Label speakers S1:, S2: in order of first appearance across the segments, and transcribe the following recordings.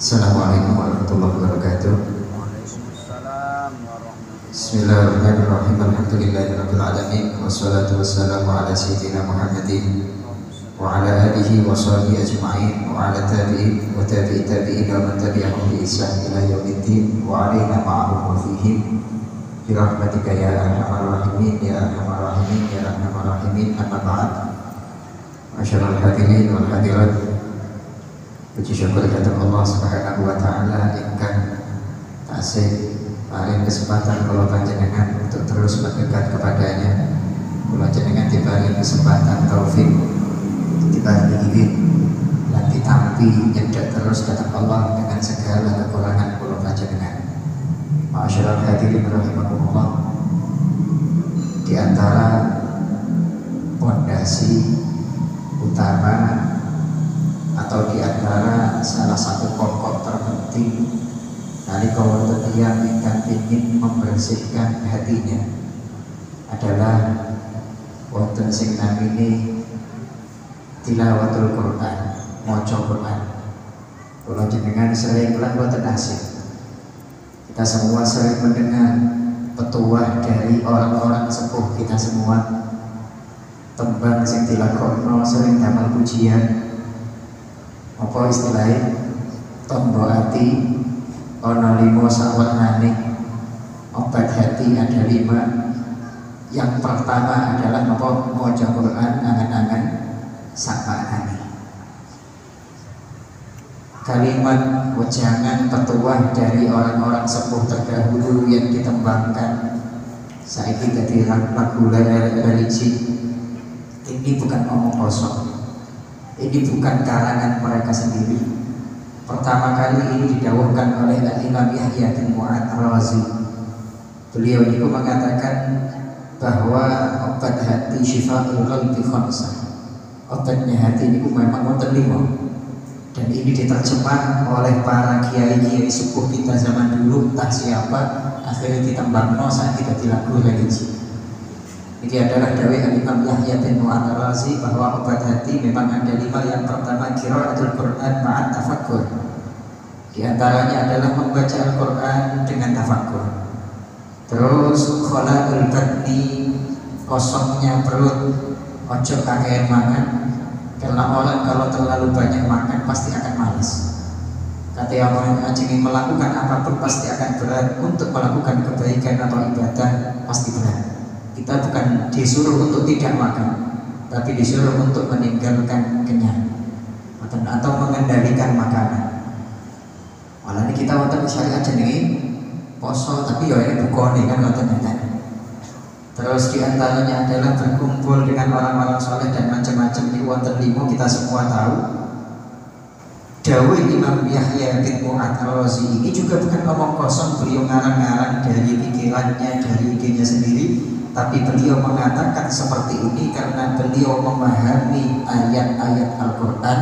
S1: Assalamualaikum warahmatullahi wabarakatuh.
S2: Waalaikumsalam warahmatullahi
S1: Bismillahirrahmanirrahim. Alhamdulillahirabbil alamin wassalatu wassalamu ala sayyidina Muhammadin wa ala alihi wa sahbihi ajma'in wa ala tabi'in wa tabi'i tabi'in wa man tabi'ahum bi ihsan ila yaumiddin wa alaina ma'ahum wa fihim bi rahmatika ya arhamar rahimin ya arhamar rahimin ya arhamar rahimin. Amma ba'd. Masyaallah hadirin wal hadirat, puji syukur kepada Allah Subhanahu wa taala ingkang tasih paling kesempatan kalau panjenengan untuk terus mendekat kepadanya. Kula jenengan diberi kesempatan taufik, diberi izin lan ditampi nyedhek terus datang Allah dengan segala kekurangan kula panjenengan. Masyaallah hadirin rahimakumullah, di antara pondasi utama atau di antara salah satu pokok terpenting nalika wonten tiyang ingkang ingin membersihkan hatinya adalah wonten sing namine tilawatul Quran, maca Quran. Kula jenengan sering lan boten asing. Kita semua sering mendengar petuah dari orang-orang sepuh kita semua. Tembang sing dilakokno sering damel pujian. Apa istilahnya? Tondo hati ono 5 sawarnane. Obat hati ada 5. Yang pertama adalah apa? Maca Quran angan-angan sakmakane. Kalimat wejangan petuah dari orang-orang sepuh terdahulu yang ditembangkan saiki dadi lagu religi. Ini bukan omong kosong, ini bukan karangan mereka sendiri. Pertama kali ini didawuhkan oleh Al-Imam Yahya bin Mu'adz Ar-Razi. Beliau itu mengatakan bahwa obat hati syifaul qalbi khamsah. Obatnya hati ini memang wonten 5. Dan ini diterjemah oleh para kiai-kiai sepuh kita zaman dulu, entah siapa, akhirnya ditembangno saat kita dilagu religi. Ini adalah dawuh Al-Imam Yahya bin Mu'adz Ar-Razi bahwa obat hati memang ada 5. Yang pertama qiraatul Quran ma'at tafakkur. Di antaranya adalah membaca Al-Quran dengan tafakkur. Terus khala'ul batni, kosongnya perut, ojo kakean makan. Karena orang kalau terlalu banyak makan pasti akan malas. Kata orang ingin melakukan apapun pasti akan berat. Untuk melakukan kebaikan atau ibadah pasti berat. Kita bukan disuruh untuk tidak makan, tapi disuruh untuk meninggalkan kenyang atau mengendalikan makanan. Malah ini kita wonten syariat jenenge poso, tapi ya ini bukone kan wonten enten. Terus diantaranya adalah berkumpul dengan orang-orang soleh dan macam-macam. Ini wonten 5 kita semua tahu. Dawuh Imam Yahya bin Mu'adz Ar-Razi ini juga bukan omong kosong. Beliau ngarang-ngarang dari pikirannya, dari idenya sendiri. Tapi beliau mengatakan seperti ini karena beliau memahami ayat-ayat Al-Quran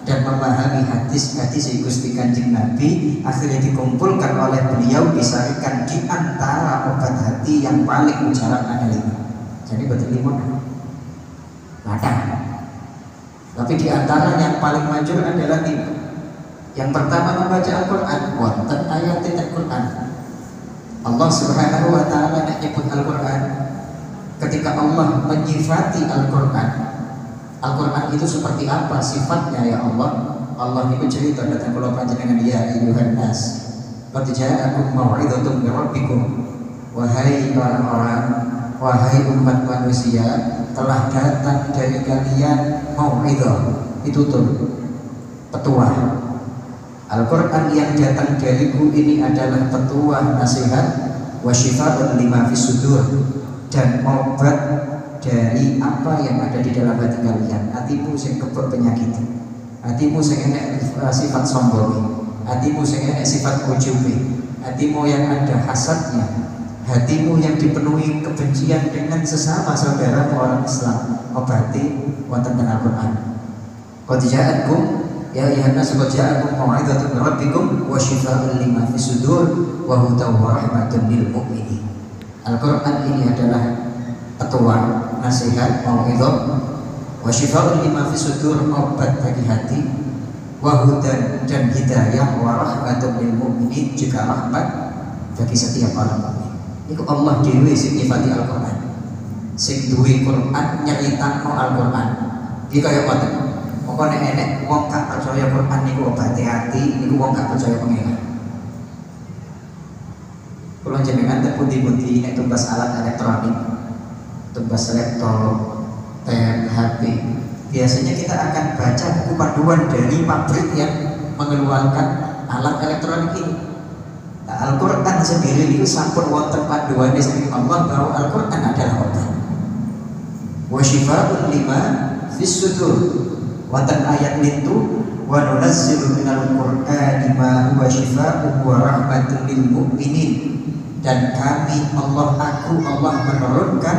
S1: dan memahami hadis-hadis Gusti Kanjeng Nabi. Akhirnya dikumpulkan oleh beliau, disarikan di antara obat hati yang paling mujarab ada 5. Jadi betul 5 ladang. Tapi di antara yang paling manjur adalah 5. Yang pertama membaca Al-Quran. Wonten ayat Al-Quran. Allah Subhanahu wa taala menyebut Al-Quran. Ketika Allah menyifati Al-Quran, Al-Quran itu seperti apa sifatnya ya Allah? Allah itu cerita datang kula panjenengan, ya ayyuhan nas qad ja'akum mau'izatun min rabbikum. Wahai orang-orang, wahai umat manusia, telah datang dari kalian mau'izah, itu tuh petuah. Al-Quran yang datang dariku ini adalah petuah, nasihat, wa syifaa'un lima fis sudur, dan obat dari apa yang ada di dalam hati kalian. Hatimu sing kebek penyakit, hatimu sing enek sifat sombong, hatimu sing enek sifat ujubi, hatimu yang ada hasadnya, hatimu yang dipenuhi kebencian dengan sesama saudara orang Islam. Obati wonten Al-Quran. Qad ja'akum ya ayyuhan nas qad ja'akum mau'izatun min rabbikum wa syifaa'un lima fis sudur wa hudan wa rahmatun lil mu'minin. Al-Quran ini adalah petuah, nasihat, mau'izah, wa syifaa'un lima fis sudur, obat bagi hati, wa hudan dan hidayah, wa rahmatun lil mu'minin juga rahmat bagi setiap orang mukmin. Iku Allah dhewe sing nyifati Al-Qur'an. Sing duwe Qur'an nyeritakno Al-Qur'an. Iki kaya ngoten. Moko nek enek wong gak percaya Qur'an niku obate ati, niku wong gak percaya pengiran. Kula jenengan teng pundi-pundi nek tumbas alat elektronik, tumbas laptop, tab, HP, biasanya kita akan baca buku panduan dari pabrik yang mengeluarkan alat elektronik ini. Nah, Al-Quran sendiri itu sampun wonten panduannya saking Allah bahwa Al-Quran adalah obat. Wa syifaa'un lima fis sudur. Wonten ayat itu wa nunazzilu minal Qur'ani ma huwa syifaa'un wa rahmatun lil mu'minin. Dan kami Allah menurunkan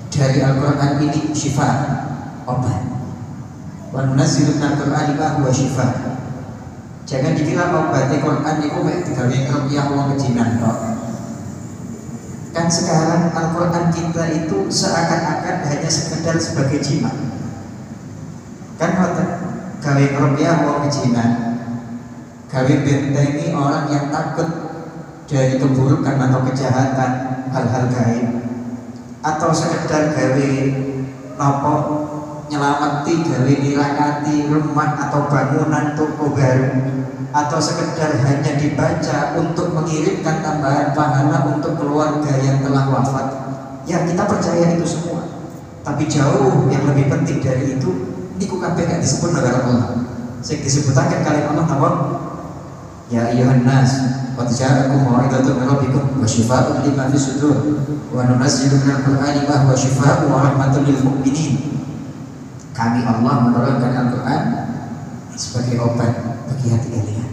S1: dari Al-Quran ini syifa, obat. Wa nunazzilu minal Qur'ani ma huwa syifa'. Jangan dikira obatnya Quran itu mek digawe ruqyah wong kejinan kok. Kan sekarang Al-Quran kita itu seakan-akan hanya sekedar sebagai jimat. Kan ngoten, gawe ruqyah wong kejinan, gawe bentengi orang yang takut dari keburukan atau kejahatan, hal-hal gaib, atau sekedar gawe nopo nyelamati, gawe nirakati rumah atau bangunan toko baru, atau sekedar hanya dibaca untuk mengirimkan tambahan pahala untuk keluarga yang telah wafat. Ya kita percaya itu semua, tapi jauh yang lebih penting dari itu niku kabeh gak disebut oleh Allah. Sing disebutaken kali Allah napa? Ya ayyuhan nas qad ja'akum mau'izatun min rabbikum wa syifaa'un lima fis sudur wa nunazzilu minal Qur'ani ma huwa syifaa'un wa rahmatun lil mu'minin. Kami Allah menurunkan Al-Quran sebagai obat bagi hati kalian.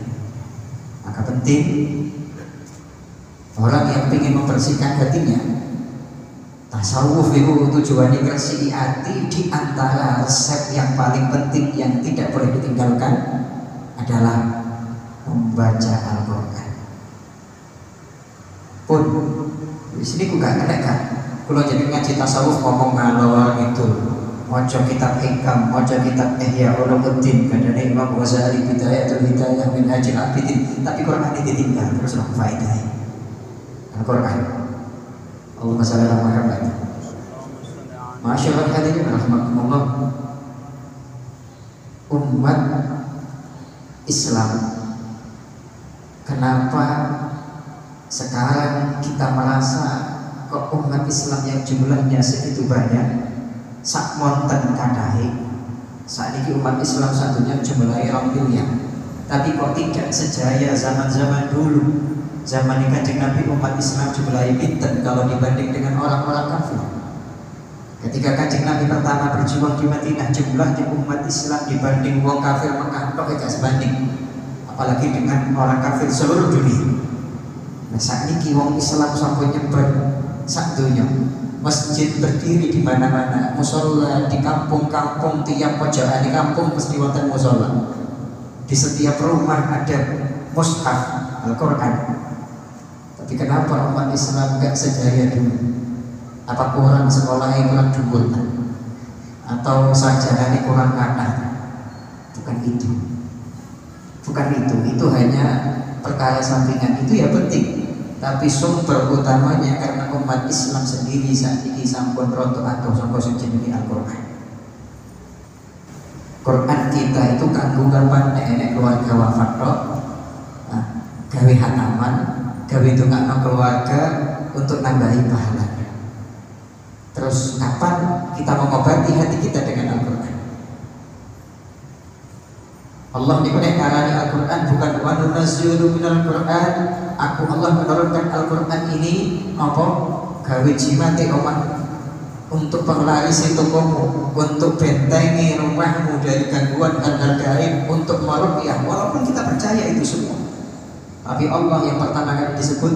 S1: Maka penting orang yang ingin membersihkan hatinya, tasawuf itu tujuannya bersih hati. Di antara resep yang paling penting yang tidak boleh ditinggalkan adalah membaca Al-Quran. Pun di sini gue gak kena kan, kalau jadi ngaji tasawuf ngomong ngalor gitu, maca kitab Hikam, maca kitab Ihya Ulumuddin, kadane Imam Ghazali Bidayatul Hidayah min Hajil Abidin, tapi Quran ini ditinggal terus apa faedahnya? Al-Quran. Allahumma shalli ala Muhammad. Masyaallah hadirin rahimakumullah. Umat Islam, kenapa sekarang kita merasa kok umat Islam yang jumlahnya segitu banyak? Sak monten kadahe saat ini umat Islam satunya jumlahnya 2 miliar, tapi kok tidak sejaya zaman-zaman dulu. Zaman Kanjeng Nabi umat Islam jumlahnya pinten kalau dibanding dengan orang-orang kafir. Ketika Kanjeng Nabi pertama berjuang di Madinah, jumlahnya umat Islam dibanding wong kafir Mekah kok gak sebanding, apalagi dengan orang kafir seluruh dunia. Nah saat ini wong Islam sampai nyebar sak dunia. Masjid berdiri di mana-mana, musola di kampung-kampung, tiap pojokan di kampung mesti wonten musola. Di setiap rumah ada mushaf Al-Quran. Tapi kenapa umat Islam gak sejaya dulu? Apa kurang sekolahnya kurang dhuwur, atau sarjananya kurang kathah? Bukan itu. Bukan itu hanya perkara sampingan. Itu ya penting, tapi sumber utamanya karena umat Islam sendiri saat ini sampun roto atau sangko sing jenenge Al-Quran. Quran kita itu kanggo kapan nek keluarga wafat tok, gawe hataman, gawe dongakno keluarga untuk nambahi pahala. Terus kapan kita mengobati hati kita dengan Al-Quran? Allah niku nek ngarani Al-Quran bukan wa nunazzilu minal Qur'an. Aku Allah menurunkan Al-Quran ini apa? Gawe jimate omah, untuk penglaris tokomu, untuk bentengi rumahmu dari gangguan hal-hal gaib, untuk meruqyah. Walaupun kita percaya itu semua, tapi Allah yang pertama kali disebut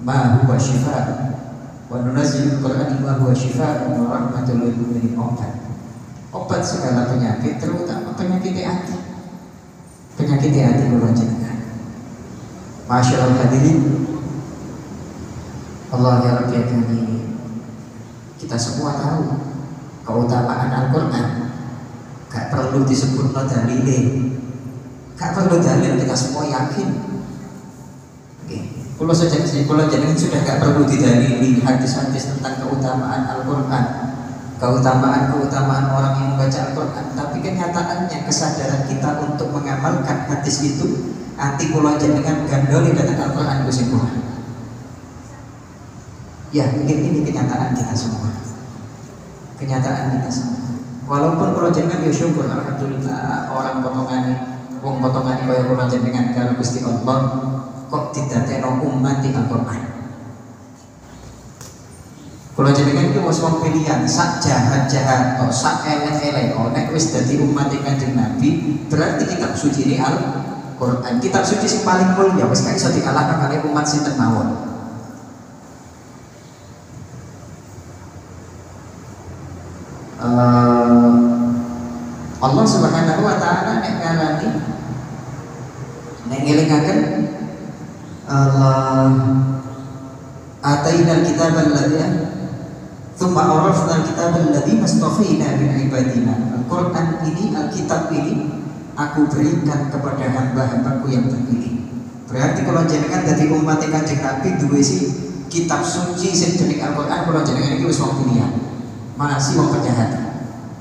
S1: ma huwa syifaa wa nunazzilu Qur'an ma huwa syifaa wa rahmatul lil mu'minin. Obat segala penyakit, terutama penyakit hati. Penyakit hati kula jenengan. Masyaallah hadirin, Allah ya Rabbi ya kami, kita semua tahu keutamaan Al-Quran. Gak perlu disebut dalile, gak perlu dalil, kita semua yakin. Oke, kalau jenengan sudah gak perlu didalili hadis-hadis tentang keutamaan Al-Quran, keutamaan orang yang membaca Al-Quran, tapi kenyataannya kesadaran kita untuk mengamalkan hadis itu, nanti kalau jenengan gandoli datang Al-Quran kesimpulan. Ya, ini kenyataan kita semua. Kenyataan kita semua. Walaupun kalau jenengan ya syukur, alhamdulillah orang potongan kaya kula jenengan karo Gusti Allah kok didadekno umat di Al-Qur'an. Kula jenengan iki wis wong pilihan, sak jahat-jahat, sak elek-elek, nek wis dadi umat Kanjeng Nabi, berarti kitab suci ini Al-Qur'an. Kitab suci sing paling mulia wis gak iso dikalahkan kali umat sinten mawon. Allah Subhanahu wa taala nek ngarani nek ngelingaken Allah atainal kitabal ladzi tsumma awrafnal kitabal ladzi mastafina min ibadina. Al-Qur'an ini, Alkitab ini aku berikan kepada hamba-hambaku yang terpilih. Berarti kalau jenengan dadi umat Kanjeng Nabi duwe si kitab suci sing jeneng Al-Qur'an, kalau jenengan iki wis wong pilihan. Masih wong penjahat.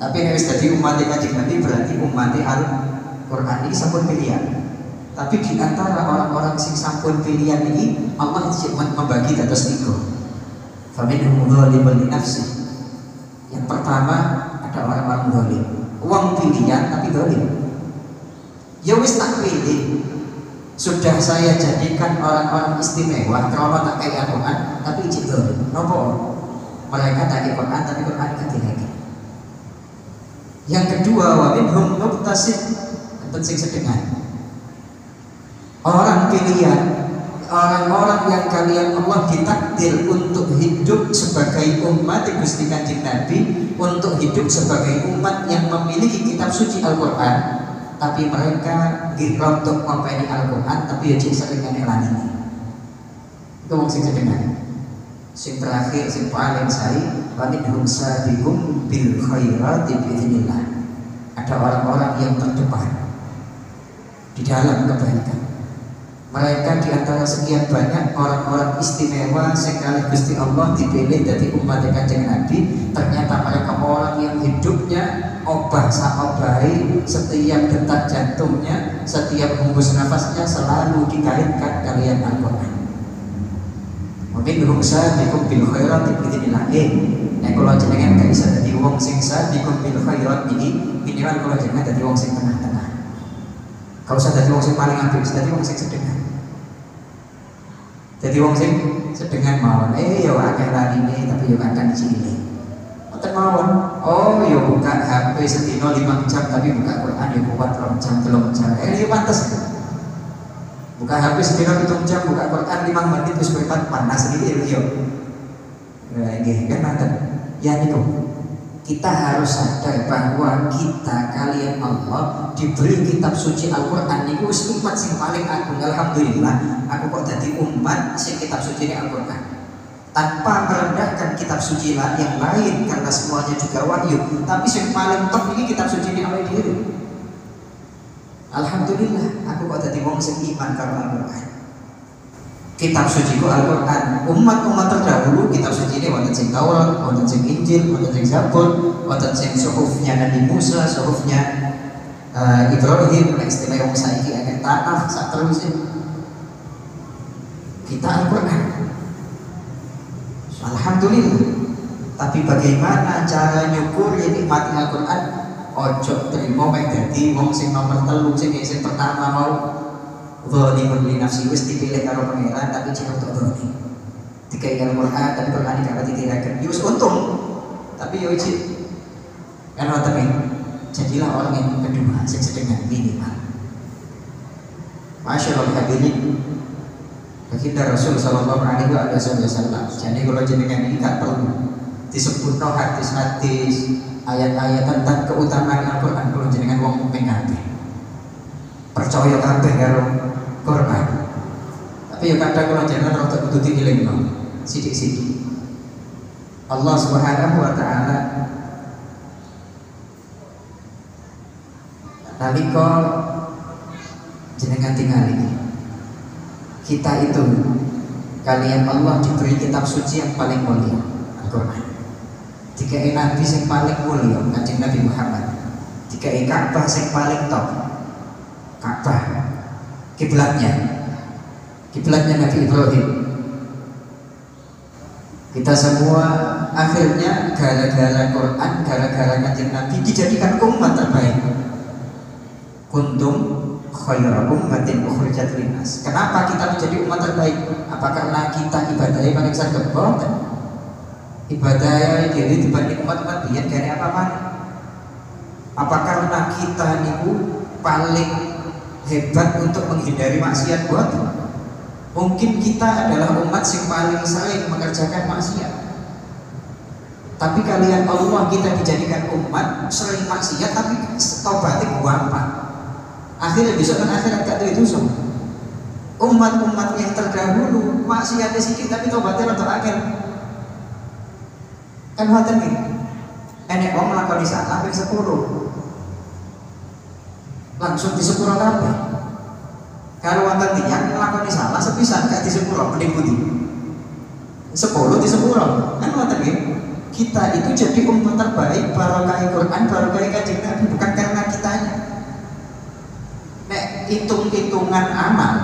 S1: Tapi nek wis dadi umat Kanjeng Nabi berarti umat Al-Qur'an ini sampun pilihan. Tapi di antara orang-orang sing sampun pilihan ini Allah membagi dados 3. Faminhum dzalimun li nafsi. Yang pertama ada orang-orang zalim. Wong pilihan tapi zalim. Ya wis tak pilih. Sudah saya jadikan orang-orang istimewa karena tak kayak Al-Qur'an tapi ijik zalim. Napa? Mereka tak kayak Quran tapi Quran lagi. Yang kedua, wa minhum muqtasid, sing sedengan. Orang pilihan, orang-orang yang kalian Allah ditakdir untuk hidup sebagai umat Gusti Kanjeng Nabi, untuk hidup sebagai umat yang memiliki kitab suci Al-Qur'an, tapi mereka girontok ngopeni Al-Qur'an tapi ya cek sering ngelani. Itu wong sing sedengan. Sing terakhir, sing paling sae, wa minhum sabiqum bil khairati biidznillah. Ada orang-orang yang terdepan di dalam kebaikan. Mereka di antara sekian banyak orang-orang istimewa sekali Gusti Allah dipilih dari umat Kanjeng Nabi. Ternyata mereka orang yang hidupnya obah saobai, setiap detak jantungnya, setiap hembus nafasnya selalu dikaitkan kalian Al-Qur'an. Mungkin berusaha bikum bil khairat biidznillah. Nek kula jenengan gak bisa dadi wong sing bikum bil khairat ini, minimal kula jenengan dadi wong sing tengah-tengah. Kalau usah dadi wong sing paling apik, dadi wong sing sedengan. Dadi wong sing sedengan mawon. Ya akeh lanine tapi yo kadang cilik. Mboten mawon. Oh, yo buka HP sedina 5 jam tapi buka Quran yo kuat 2 jam, 3 jam. Yo pantes. Buka HP sedina 7 jam, buka Quran 5 menit terus berkat panas iki yo. Nggih, kan nanten. Ya niku. Kita harus sadar bahwa kita kalian Allah diberi kitab suci Al-Qur'an niku wis nikmat sing paling agung. Alhamdulillah, aku kok dadi umat sing kitab suci Al-Qur'an. Tanpa merendahkan kitab suci yang lain karena semuanya juga wahyu, tapi yang paling top ini kitab suci ini awake dhewe. Alhamdulillah, aku kok dadi wong sing iman karo Al-Qur'an. Kitab suci ku Al-Qur'an. Umat-umat terdahulu kitab suci ini wonten sing Taurat, wonten sing Injil, wonten sing Zabur, wonten sing suhufnya Nabi Musa, suhufnya Ibrahim, istilah wong saiki akeh tanah sak terus kita Al-Qur'an. Alhamdulillah. Tapi bagaimana cara nyukuri nikmat Al-Qur'an? Ojo terima mek dadi wong sing nomor 3 sing pertama mau dzalimun li nafsi, wis dipilih karo pangeran tapi cuma untuk zalim. Dikai Al-Qur'an tapi Qur'an tidak ditirakan. Ya wis untung. Tapi yo iki kan wonten jadilah orang yang kedua sing sedengan minimal. Masyaallah hadirin. Baginda Rasul sallallahu alaihi wasallam. Jadi kalau jenengan ini gak perlu disebut hadis-hadis, ayat-ayat tentang keutamaan Al-Qur'an kalau jenengan wong mukmin kabeh. Percaya kabeh karo Qur'an. Tapi ya kadang kalau jenengan rada kudu dielingno sithik-sithik. Allah Subhanahu wa taala nalika jenengan tingali kita itu kalian Allah diberi kitab suci yang paling mulia Al-Quran, dikai Nabi yang paling mulia Kanjeng Nabi Muhammad, dikai Ka'bah yang paling top, Ka'bah kiblatnya Nabi Ibrahim. Kita semua akhirnya gara-gara Quran, gara-gara Kanjeng Nabi dijadikan umat terbaik. Kuntum khairu ummatin ukhrijat linnas. Kenapa kita menjadi umat terbaik? Apa karena kita ibadahnya paling saged? Boten. Ibadahnya diri dibanding umat-umat biyen gane apa-apa? Apa karena kita niku paling hebat untuk menghindari maksiat? Boten. Mungkin kita adalah umat yang paling sering mengerjakan maksiat. Tapi kalian Allah kita dijadikan umat sering maksiat tapi taubatnya gampang. Akhirnya besok kan akhirat gak itu semua. Umat-umat yang terdahulu maksiatnya sedikit tapi taubatnya rada akeh. Kan ngoten iki. Enek wong nglakoni salah ping 10. Langsung disepuro kabeh. Kalau wonten tiyang nglakoni salah sepisan gak disepuro mending pundi? 10 disepuro. Kan ngoten iki. Kita itu jadi umat terbaik barokah Quran, barokah Kanjeng Nabi, bukan karena kitanya. Nek hitung-hitungan amal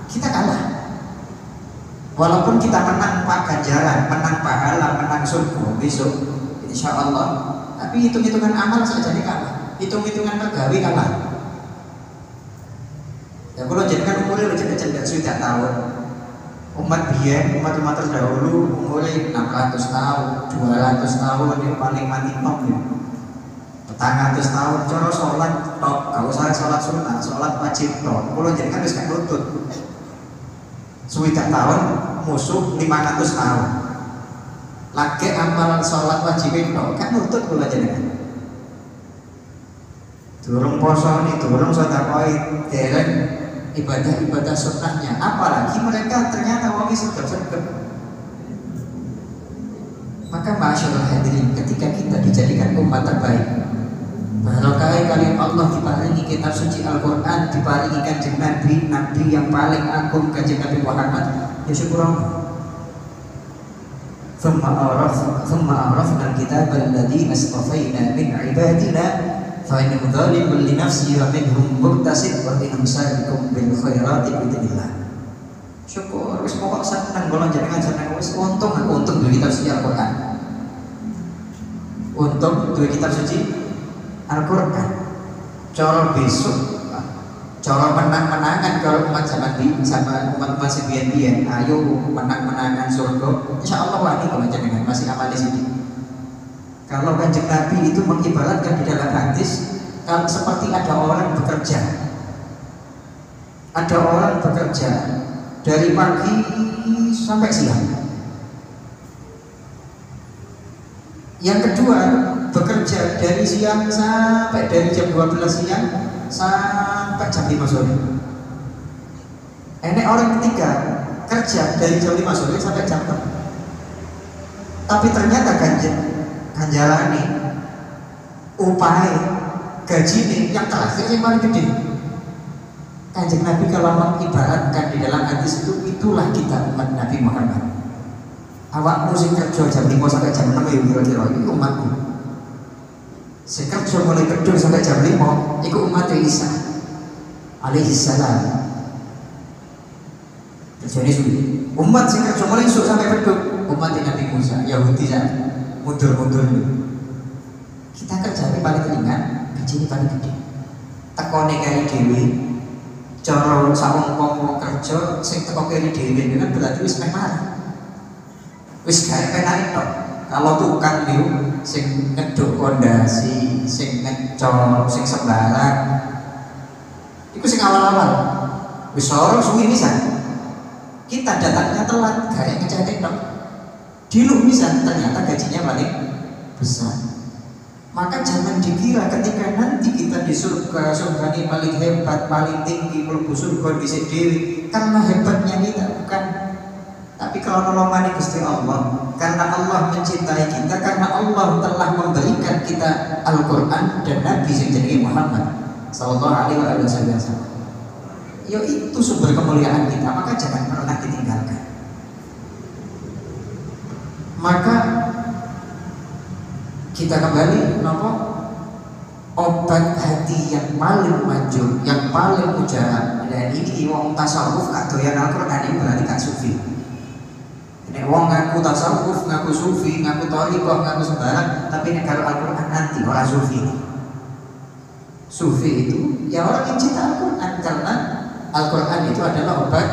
S1: kita kalah. Walaupun kita menang ganjaran, menang pahala, menang surga besok insya Allah, tapi hitung-hitungan amal saja kalah, hitung-hitungan mergawi kalah. Ya kalau jadikan umurnya udah cendek-cendek sudah tahun. Umat biyen, umat-umat terdahulu umurnya 600 tahun, 200 tahun yang paling mati nom ya. 400 tahun, cara sholat tok, gak usah sholat sunat, sholat wajib tok. Kalau jadikan wis gak nutut. Suwidak tahun, musuh 500 tahun. Lagi amalan sholat wajib tok, kan nutut kalau jadikan. Durung poso nih, durung sedekah dereng ibadah-ibadah sunnahnya, apalagi mereka ternyata wangi sergap-sergap. Maka masyaallah hadirin, ketika kita dijadikan umat terbaik, barokah kalian Allah diparingi kitab suci Al-Quran, diparingi Kanjeng Nabi, Nabi yang paling agung Kanjeng Nabi Muhammad, ya syukur thumma arafna al-kitab alladhi astafayna min ibadina fa innahum dhalimun li nafsihi wa minhum muqtasid wa minhum sabiqun bil khairati biidznillah. Syukur wis pokok seneng kula jenengan seneng wis untung duwe kitab suci Al-Qur'an. Untung duwe kitab suci Al-Qur'an. Cara besok cara menang-menangan kalau umat zaman di sama umat-umat sebian-bian, ayo menang-menangan surga insyaallah wani kalau jenengan masih amal di sini. Kalau Kanjeng Nabi itu mengibaratkan di dalam hadis kalau seperti ada orang bekerja. Ada orang bekerja dari pagi sampai siang. Yang kedua, bekerja dari siang sampai dari jam 12 siang sampai jam 5 sore. Ini orang ketiga kerja dari jam 5 sore sampai jam 6. Tapi ternyata ganjarane upaya gaji nih yang terakhir yang paling gede. Kanjeng Nabi kalau mengibaratkan di dalam hadis itu, itulah kita umat Nabi Muhammad. Awakmu sing kerja jam 5 sampai jam 6 ya kira-kira itu umatku. Sing kerja mulai kerja sampai jam 5 itu umat Isa alaihi salam. Jadi umat sing kerja mulai esuk sampai beduk umat Nabi Musa Yahudi saja. Mundur-mundur kita kerja ini paling ringan, gaji ini paling gede. Tekone kari dewi, cara sawung kerja, sing teko kari dewi kan berarti wis memar, wis gak penak itu. Kalau tukang niu, sing ngeduk pondasi, sing ngecor, sing sembarang, itu sing awal-awal, wis sorong suwi bisa. Kita datangnya telat, gak ngecatin dong. Dulu bisa ternyata gajinya paling besar. Maka jangan dikira ketika nanti kita di surga, surga ini paling hebat, paling tinggi, mlebu surga di dewi karena hebatnya kita, bukan. Tapi kalau nolongane Gusti Allah, karena Allah mencintai kita, karena Allah telah memberikan kita Al-Quran dan Nabi yang jadi Muhammad. sallallahu alaihi wasallam. Ya itu sumber kemuliaan kita, maka jangan pernah ditinggalkan. Maka kita kembali nopo obat hati yang paling manjur, yang paling mujarab. Dan ini wong tasawuf gak doyan Al-Qur'an, ini berarti gak sufi. Nek wong ngaku tasawuf, ngaku sufi, ngaku thariqah, ngaku sembarang, tapi nek karo Al-Qur'an anti orang sufi. Sufi itu ya orang yang cinta Al-Qur'an, karena Al-Qur'an itu adalah obat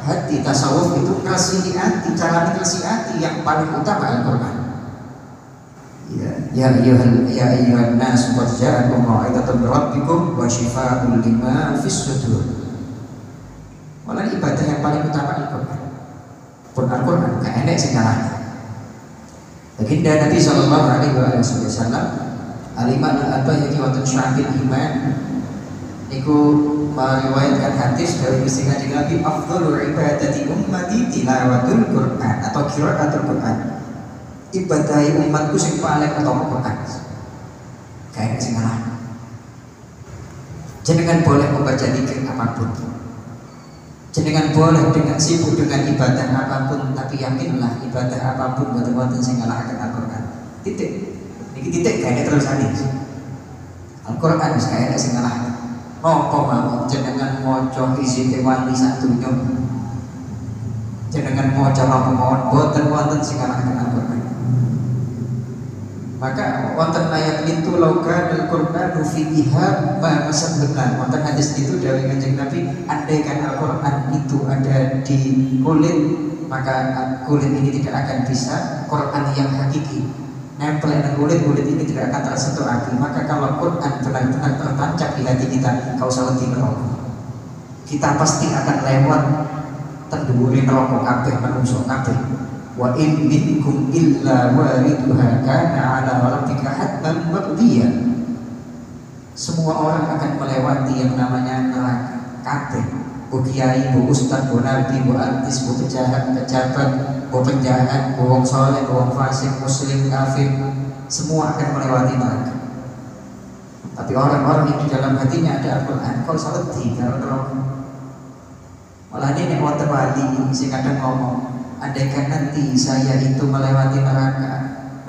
S1: hati. Tasawuf itu ngresihi hati, cara ngresihi hati yang paling utama Al-Qur'an. Ya ayyuhan nas qad ja'akum mau'izatun min rabbikum wa shifaa'un lima fis sudur. Malah ibadah yang paling utama Al-Qur'an. Pun Al-Qur'an gak enak sing ngalahno. Baginda Nabi sallallahu alaihi wasallam Al-Imam Al-Albani wonten Syarahul Iman niku meriwayatkan hadis dari Kanjeng Nabi, afdhalul ibadati ummati tilawatul Qur'an atau qiraatul Qur'an. Ibadah umatku sing paling utama Qur'an. Kayak sing ngalahno. Jenengan boleh membaca zikir apapun. Jenengan boleh dengan sibuk dengan ibadah apapun, tapi yakinlah ibadah apapun boten sing ngalahaken Al-Qur'an. Titik. Niki titik kayak terus hadis. Al-Qur'an wis kayak sing ngalahaken. Apa mawon jenengan maca izin wali sak donya. Jenengan maca apa mawon boten wonten sing ngalahaken Al-Qur'an. Maka wonten ayat itu lauka al-Qur'anu fiha ma masabban. Wonten hadis itu dari Kanjeng Nabi, andaikan Al-Qur'an itu ada di kulit, maka kulit ini tidak akan bisa Qur'an yang hakiki. Nempel dengan kulit ini tidak akan tersentuh api. Maka kalau Quran benar-benar tertancap di hati kita, kau usah wedi neraka. Kita pasti akan lewat tenduri neraka kabeh, manungsa kabeh. Wa in minkum illa wariduha kana 'ala rabbika hatman maqdiya. Semua orang akan melewati yang namanya neraka kabeh. Bu kiai, bu ustaz, bu nabi, bu artis, bu pejabat, bu penjahat, bu wong soleh, bu wong fasik, muslim, kafir, semua akan melewati neraka. Tapi orang-orang yang di dalam hatinya ada Al-Qur'an, kau salati karo neraka. Malah ini wonten wali sing kadang ngomong, andaikan nanti saya itu melewati neraka,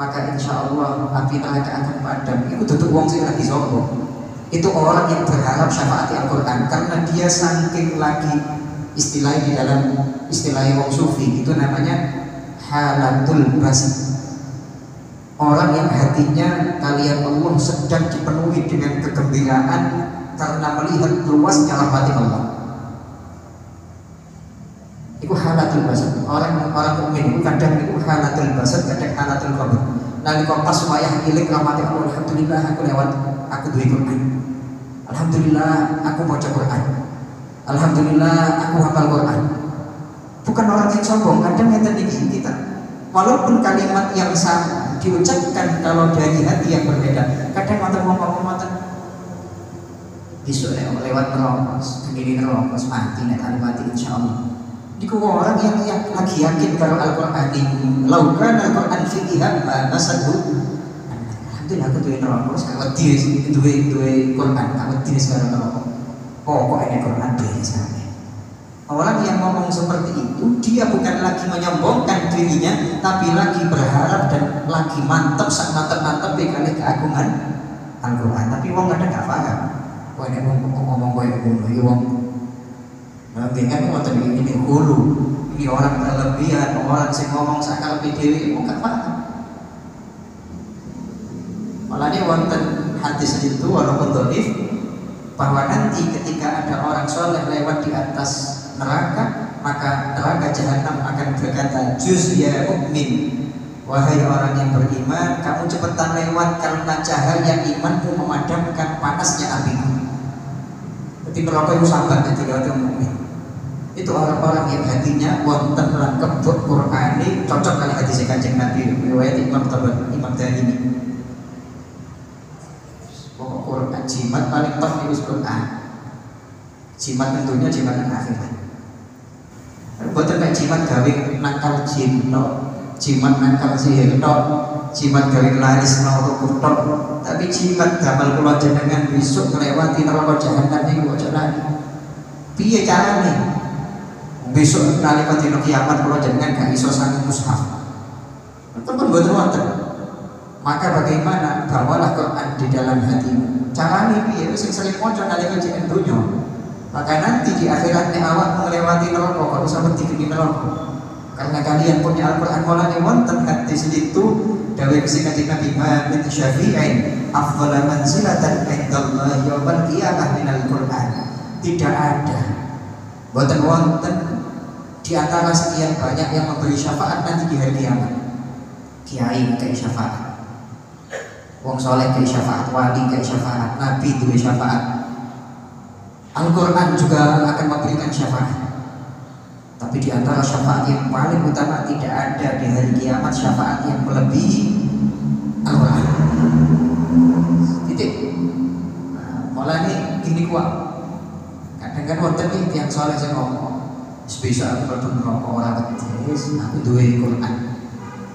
S1: maka insya Allah api neraka akan padam. Itu tutup wong sing lagi sombong. Itu orang yang berharap syafaat Al-Qur'an, karena dia saking lagi istilah di dalam istilah wong sufi itu namanya halatul basar. Orang yang hatinya kalian Allah sedang dipenuhi dengan kegembiraan karena melihat luasnya rahmat Allah. Itu halatul basar. Orang mukmin itu kadang itu halatul basar, kadang halatul qabr. Nalika pas wayah ilik rahmat Allah, alhamdulillah aku lewat, aku duwe Quran. Alhamdulillah aku baca Quran. Alhamdulillah aku hafal Quran. Bukan orang yang sombong, kadang yang tadi kita. Walaupun kalimat yang sama diucapkan kalau dari hati yang berbeda, kadang ngomong besok lewat neraka, begini neraka mati nek mati insyaallah. Diku orang yang lagi yakin kalau Al-Qur'an ini laukan Al-Qur'an fiha nasadu. Alhamdulillah aku duwe neraka, gak wedi duwe Qur'an, gak wedi sekarang neraka. Pokoknya Qur'an biasa. Orang yang ngomong seperti itu, dia bukan lagi menyombongkan dirinya, tapi lagi berharap dan lagi mantap, sangat mantap kali keagungan Al-Qur'an. Tapi wong kadang gak paham. Wah ini wong ngomong koyo ngono, iki wong nanti kan ngoten ini hulu. Ini orang berlebihan, orang sing ngomong sakal dhewe wong gak paham. Malah ini wonten hadis itu walaupun dhaif, bahwa nanti ketika ada orang soleh lewat di atas neraka, maka neraka jahanam akan berkata, juz ya mukmin, wahai orang yang beriman, kamu cepetan lewat karena cahaya imanmu memadamkan panasnya apiku. Jadi neraka itu sahabat jadi orang mukmin. Itu orang-orang yang hatinya wonten lan kebut Qur'ani, cocok kali hadis Kanjeng Nabi riwayat Imam Darimi. Pokok Qur'an jimat paling top itu Qur'an. Jimat tentunya jimat akhirat. Boten nek jimat gawe nakal jin no, jimat nakal sihir tok, jimat gawe laris mau tok, tapi jimat damel kula jenengan besok nglewati neraka jahanam niku aja lali. Piye carane? Besok nalika dina kiamat kula jenengan gak iso sangu mushaf. Tentu mboten wonten. Maka bagaimana bawalah Quran di dalam hatimu. Carane piye? Sing sering maca nalika jenengan donya. Maka nanti di akhiratnya awak melewati neraka kok usah wedi di neraka. Karena kalian punya Al-Quran mulane wonten hadis itu dawuh Kanjeng Nabi min syafi'in afdhala manzilatan indallahi yaumil qiyamah minal Quran. Tidak ada boten wonten di antara sekian banyak yang memberi syafaat nanti di hari kiamat. Kiai kayak syafaat, wong soleh kayak syafaat, wali kayak syafaat, nabi itu syafaat. Al-Quran juga akan memberikan syafaat. Tapi di antara syafaat yang paling utama tidak ada di hari kiamat syafaat yang melebihi Al-Quran. Titik. Malah ini gini kuat. Kadang-kadang wonten nih tiang soleh saya ngomong, bisa aku bertemu neraka orang betis, aku duwe Quran.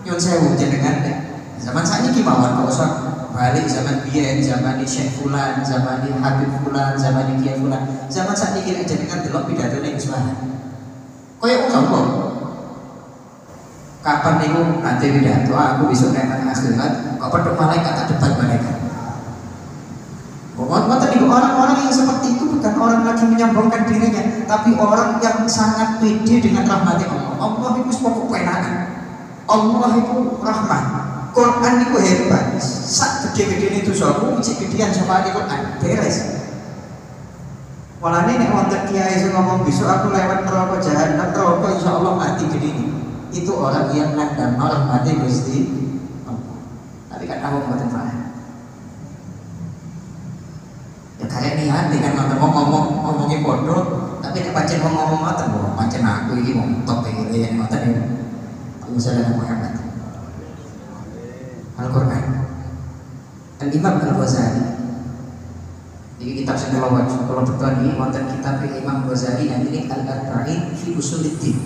S1: Nyun sewu jenengan deh. Zaman saat ini gimana? Kau usah balik zaman biyen, zaman Syekh Fulan, zaman Habib Fulan, zaman Kiai Fulan. Zaman saat ini kita jenengan delok pidato ning Islam. Kaya apa? Kapan niku nanti pidato aku besok nek akhirat kok pedhok malaikat tak debat malaikat. Pokoknya niku orang-orang yang seperti itu bukan orang lagi menyombongkan dirinya, tapi orang yang sangat pede dengan rahmat Allah. Allah itu pokok penakan. Allah itu rahmat. Quran itu hebat. Sak gede-gede itu sopo, cek gedean sama di Quran beres. Walane nek wonten kiai sing ngomong besok aku lewat neraka jahanam, neraka insyaallah mati gede. Itu orang yang ngandang orang mati Gusti Allah. Tapi kan aku mboten paham. Ya kayak niat dengan ngomongnya bodoh, tapi nek pancen ngomong ngoten kok pancen aku iki wong top iki yen ngoten ya. Aku sadar Muhammad. Al-Quran. Al-Imam Al-Ghazali. Ini kitab sing kula waca, kula beton iki wonten kitab Imam Ghazali namine Al-Arba'in fi Usuluddin.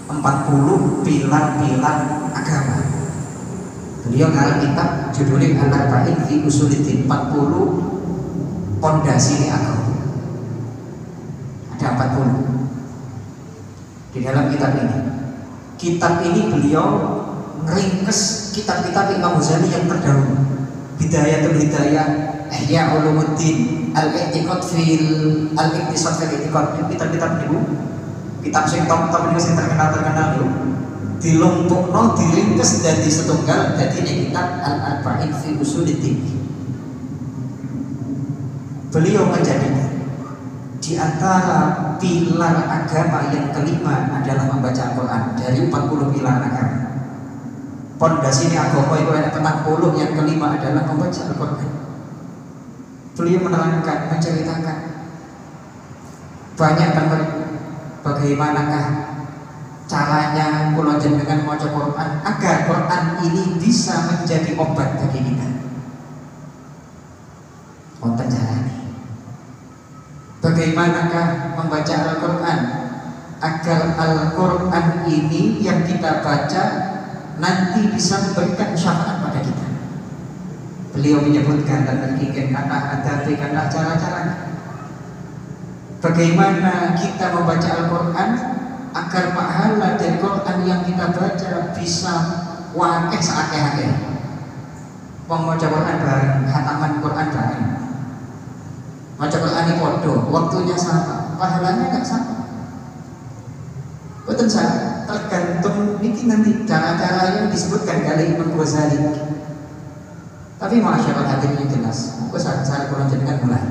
S1: 40 pilar-pilar agama. Beliau ngarang kitab judulnya Al-Arba'in fi Usuluddin, 40 pondasi agama. Ada 40 di dalam kitab ini. Kitab ini beliau meringkes kitab-kitab Imam Ghazali yang terdahulu. Bidayatul Hidayah, Ihya Ulumuddin, Al-I'tiqad fil Al-Iqtisad fil I'tiqad. Kitab-kitab niku, kitab sing top-top niku sing terkenal niku dilumpukno diringkes dadi setunggal dadi kitab Al-Arba'in fi Usuluddin. Beliau menjadikan di antara pilar agama yang kelima adalah membaca Al-Quran. Dari 40 pilar agama, pondasi ini agama itu ada 40, yang kelima adalah membaca Al-Quran. Beliau menerangkan, menceritakan banyak teman bagaimanakah caranya kula jenengan maca Quran agar Quran ini bisa menjadi obat bagi kita. Wonten carane. Bagaimanakah membaca Al-Quran agar Al-Quran ini yang kita baca nanti bisa memberikan syafaat pada kita. Beliau menyebutkan dan berkikir kata cara-caranya. Bagaimana kita membaca Al-Quran agar pahala dari Quran yang kita baca bisa wakeh seakeh-akeh. Wong maca Quran bareng, khataman Quran bareng. Maca Quran ini podo, waktunya sama, pahalanya enggak sama. Betul saja, tergantung ini nanti cara-cara yang disebutkan kali Imam Ghazali. Tapi masyarakat hati ini jelas. Aku saat Quran jenengan mulai.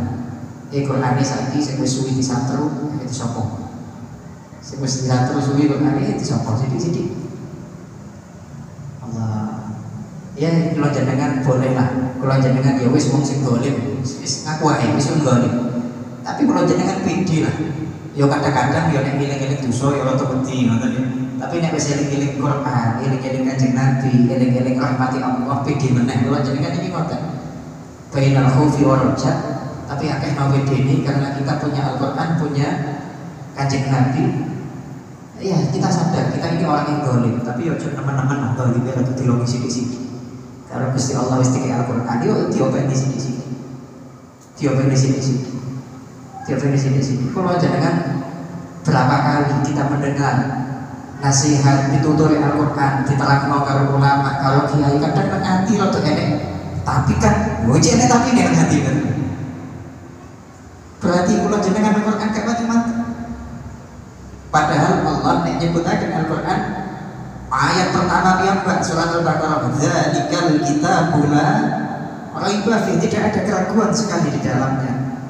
S1: Quran ini saiki sing wis suwi disatru itu sapa? Sing wis disatru suwi Quran ini sapa? Sithik-sithik. Allah. Ya kula jenengan boleh lah. Kula jenengan ya wis wong sing dolim. Wis ngaku ae wis dolim. Tapi kula jenengan pede lah. Ya kadang-kadang ya nek eling-eling dosa ya rada wedi ngoten ya. Tapi nek wis eling-eling Quran, eling-eling Kanjeng Nabi, eling-eling rahmati Allah, pede meneh kula jenengan iki ngoten. Bainal khaufi wal raja, tapi akeh nawedeni karena kita punya Al-Quran, punya Kanjeng Nabi. Iya, kita sadar kita ini orang yang dolim, tapi yo teman-teman atau di biar dilongi sithik-sithik. Kalau Gusti Allah wis dikei Al-Qur'an, yo diopeni sithik-sithik. Diopeni sithik-sithik. Diopeni sithik-sithik. Kalau jenengan berapa kali kita mendengar nasihat dituturi Al-Qur'an, diterangno karo ulama, kalau kiai kadang nganti rada enek. Tapi kan, enek tapi nek nganti kan. Berarti kalau jenengan Al-Qur'an gak mati-mati. Padahal Allah nyebutaken Al-Qur'an ayat pertama piyambak surat Al-Baqarah, "Dzalikal kitabul la raiba fihi", tidak ada keraguan sekali di dalamnya.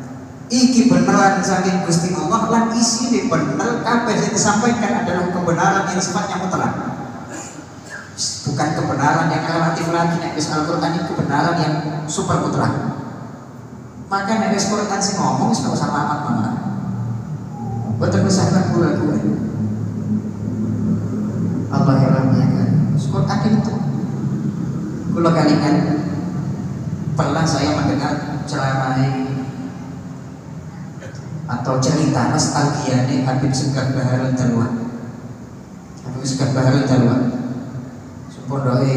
S1: Iki beneran saking Gusti Allah lan isine bener, kabeh sing disampaikan adalah kebenaran yang sifatnya mutlak. Bukan kebenaran yang relatif lagi, nek wis Al-Qur'an itu kebenaran yang super mutlak. Maka nek wis Qur'an sing ngomong wis gak usah lama-lama. Betul usahkan gula-gula. Allah ya rahmatkan. Syukur akhir itu. Kalau kalian pernah saya mendengar ceramah atau cerita nostalgia nih Habib Segaf Baharul Dalwan. Habib Segaf Baharul Dalwan. Pondoknya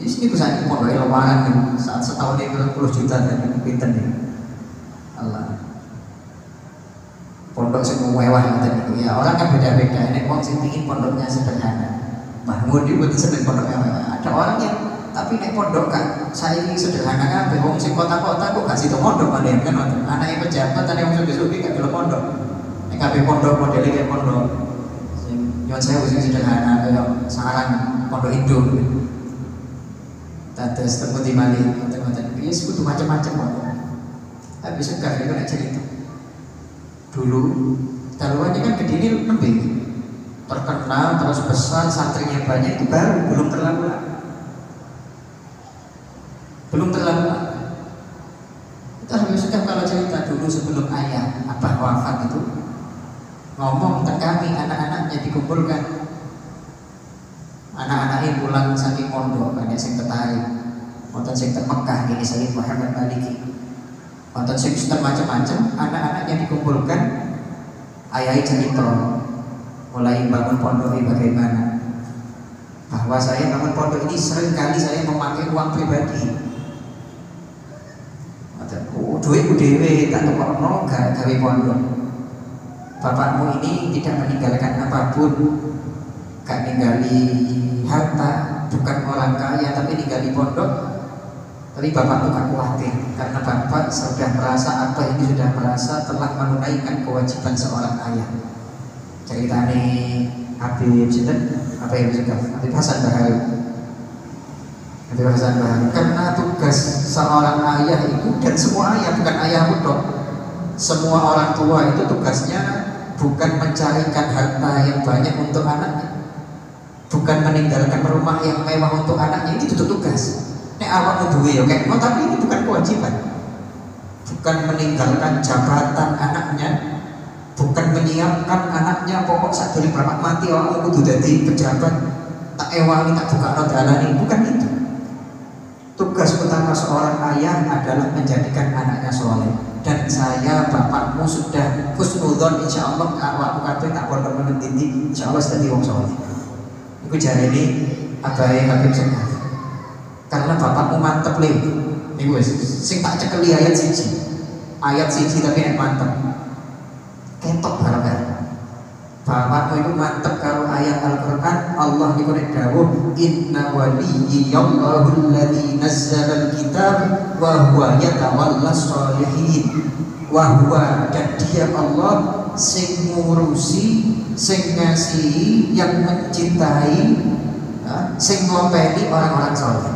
S1: ini bisa pondoknya lewaran saat setahun ini 20 juta dan pinten nih. Allah. Pondok sing mewah gitu ya, orang kan beda-beda. Nek wong sing pengin pondoknya sederhana, Mahmud itu betul seneng pondoknya mewah. Ada orang yang tapi nek pondok kan saya ini sederhana kan, wong sing kota-kota kok gak situ pondok paling kan. Anake pejabat ada yang sugi-sugi gak gelem pondok. Nek kabeh pondok modele kayak pondok sing nyon saya sing sederhana kayak sarang pondok Indo. Tates temu di Mali, teman-teman. Iya sekutu macam-macam pondok. Habis itu kan nek cerita dulu Dalwannya kan gede ini nembe terkenal terus besar, santrinya banyak, itu baru belum terlalu kita harus kan kalau cerita dulu sebelum ayah abah wafat itu ngomong tentang kami anak-anaknya dikumpulkan, anak-anaknya pulang saking pondok banyak sing tertarik wonten sing teng Mekah gini Sayyid Muhammad Maliki wonten sing macam-macam, anak-anaknya dikumpulkan, ayah cerita mulai bangun pondok ini bagaimana, bahwa saya bangun pondok ini sering kali saya memakai uang pribadi. Duitku dewe tak tukokno gawe pondok. Bapakmu ini tidak meninggalkan apapun, gak ninggali harta, bukan orang kaya tapi ninggali pondok. Tapi bapak bukan khawatir karena bapak sudah merasa apa ini sudah merasa telah menunaikan kewajiban seorang ayah. Ceritanya Habib Sinten apa yang sudah Habib Hasan Baharul. Habib Hasan Baharul karena tugas seorang ayah itu, dan semua ayah bukan ayah muda, semua orang tua itu tugasnya bukan mencarikan harta yang banyak untuk anaknya, bukan meninggalkan rumah yang mewah untuk anaknya, itu tugas. Nek awak duwe ya kayak mau, tapi ini bukan kewajiban. Bukan meninggalkan jabatan anaknya, bukan menyiapkan anaknya pokok sak durung bapak mati awak kudu dadi pejabat, tak ewangi tak buka rodalani, bukan itu. Tugas utama seorang ayah adalah menjadikan anaknya soleh. Dan saya bapakmu sudah husnudzon insyaallah awakmu kabeh tak pondok menenti insyaallah dadi wong soleh. Iku jarene abahe Habib Segaf. Karena bapakmu mantep le, ibu sing tak cekeli ayat siji tapi nek mantep, ketok barang. Bapakmu itu mantep karo ayat Al-Qur'an. Allah niku nek dawuh inna waliyallahu alladzi nazzala al-kitab wa huwa yatawallas sholihin, wa huwa, dan dia Allah sing ngurusi, sing ngasihi, yang mencintai, sing ngopeni orang-orang soleh.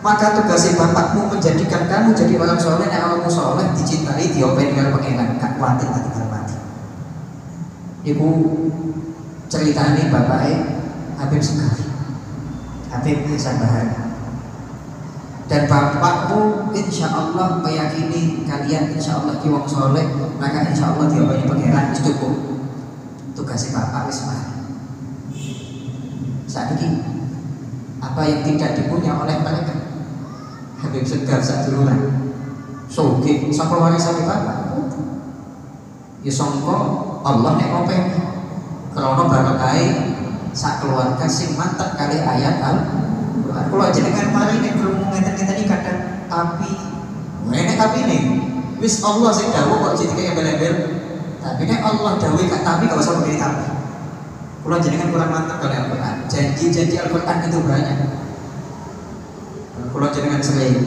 S1: Maka tugasnya bapakmu menjadikan kamu jadi orang soleh. Nek awakmu soleh dicintai, diopeni karo pengenan, gak kuatir mati karo mati. Ibu ceritanya bapaknya Habib Segaf, Habib Hasan Baharul. Dan bapakmu insya Allah meyakini kalian insya Allah ki wong soleh, maka insya Allah diopeni pengenan, itu cukup. Tugasnya bapak wis mari. Saat ini apa yang tidak dipunya oleh mereka, Habib Segaf saduluran sugih saka warisan bapak. Ya sangka Allah nek ngopeni. Krana barokah sak keluarga sing mantep kali ayat Al-Qur'an. Kula jenengan mari nek krungu ngeten-ngeten iki kadang tapi enek tapi nih wis Allah sing dawuh kok jadi embel-embel. Tapi nek Allah dawuh gak tapi gak usah beri tapi. Kula jenengan kurang mantep kali Al-Qur'an. Janji-janji Al-Qur'an itu banyak. Kula jenengan sering